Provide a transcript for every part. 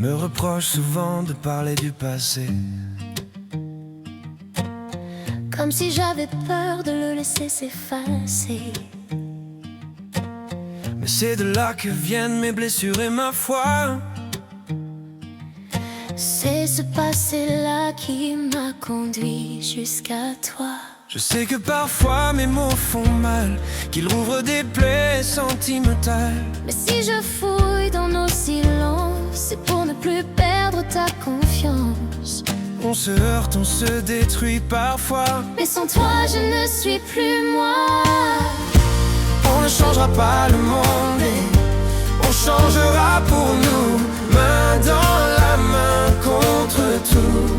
me reproche souvent de parler du passé, comme si j'avais peur de le laisser s'effacer. mais c'est de là que viennent mes blessures et ma foi. C'est ce passé-là qui m'a conduit jusqu'à toi. Je sais que parfois mes mots font mal, qu'ils rouvrent des plaies sentimentales. Mais si je fouille dans nos silences, c'est pour ne plus perdre ta confiance. On se heurte, on se détruit parfois, Mais sans toi je ne suis plus moi. on ne changera pas le monde et on changera pour nous, main dans la main contre tout.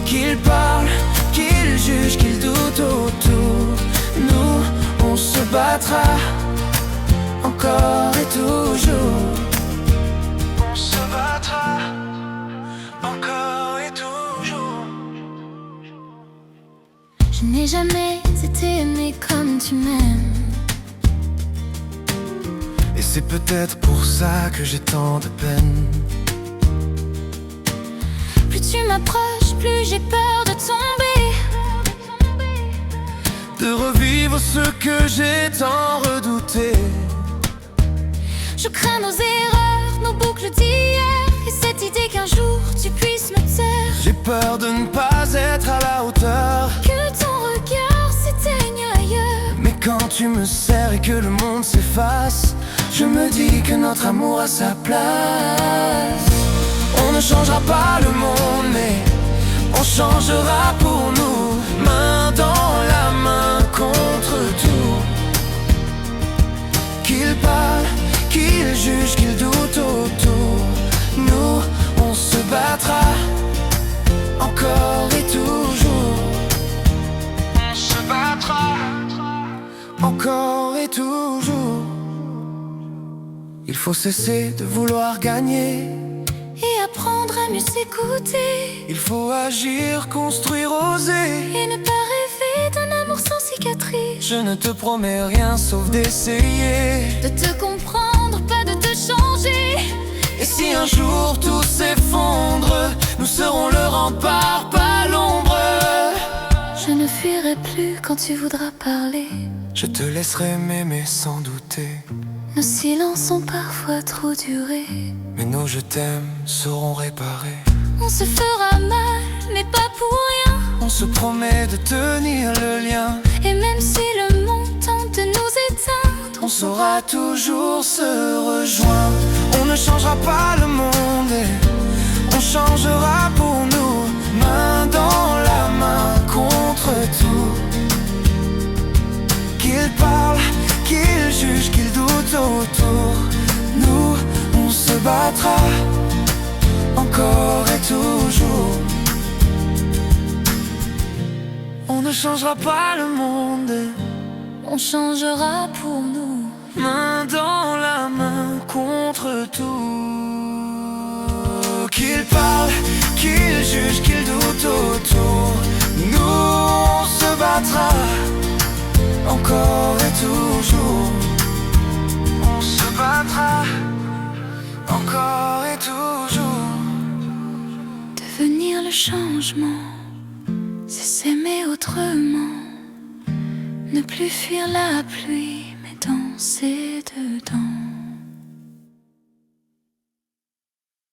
Qu'ils parlent, qu'ils jugent, qu'ils doutent autour, nous on se battra encore et toujours. On se battra encore et toujours. Je n'ai jamais été aimée comme tu m'aimes. Et c'est peut-être pour ça que j'ai tant de peine. Plus tu m'approches, plus j'ai peur de tomber, de revivre ce que j'ai tant redouté. Je crains nos erreurs, nos boucles d'hier, et cette idée qu'un jour tu puisses me taire. J'ai peur de ne pas être à la hauteur, Que ton regard s'éteigne ailleurs. mais quand tu me serres et que le monde s'efface, je me dis que notre amour a sa place. On ne changera pas le monde, mais on changera pour nous, main dans la main contre tout. Qu'ils parlent, qu'ils jugent, qu'ils doutent autour, nous on se battra encore et toujours. On se battra encore et toujours. Il faut cesser de vouloir gagner Et apprendre à mieux s'écouter, il faut agir, construire, oser. et ne pas rêver d'un amour sans cicatrice. Je ne te promets rien sauf d'essayer. De te comprendre, pas de te changer. Et si un jour tout s'effondre, nous serons le rempart, pas l'ombre. Je ne fuirai plus quand tu voudras parler. Je te laisserai m'aimer sans douter, Nos silences ont parfois trop duré. mais nos je t'aime seront réparés. On se fera mal, mais pas pour rien. On se promet de tenir le lien, Et même si le monde tente de nous éteindre, on saura toujours se rejoindre. On ne changera pas le monde et on changera pour nous, main dans la main contre tout. Qu'ils parlent, qu'ils jugent, qu'ils doutent autour, nous on se battra encore et toujours. On ne changera pas le monde, on changera pour nous, main dans la main contre tout. Qu'ils parlent, qu'ils jugent, qu'ils doutent autour, nous on se battra encore et toujours. On se battra encore et toujours. devenir le changement, c'est s'aimer autrement. Ne plus fuir la pluie, mais danser dedans.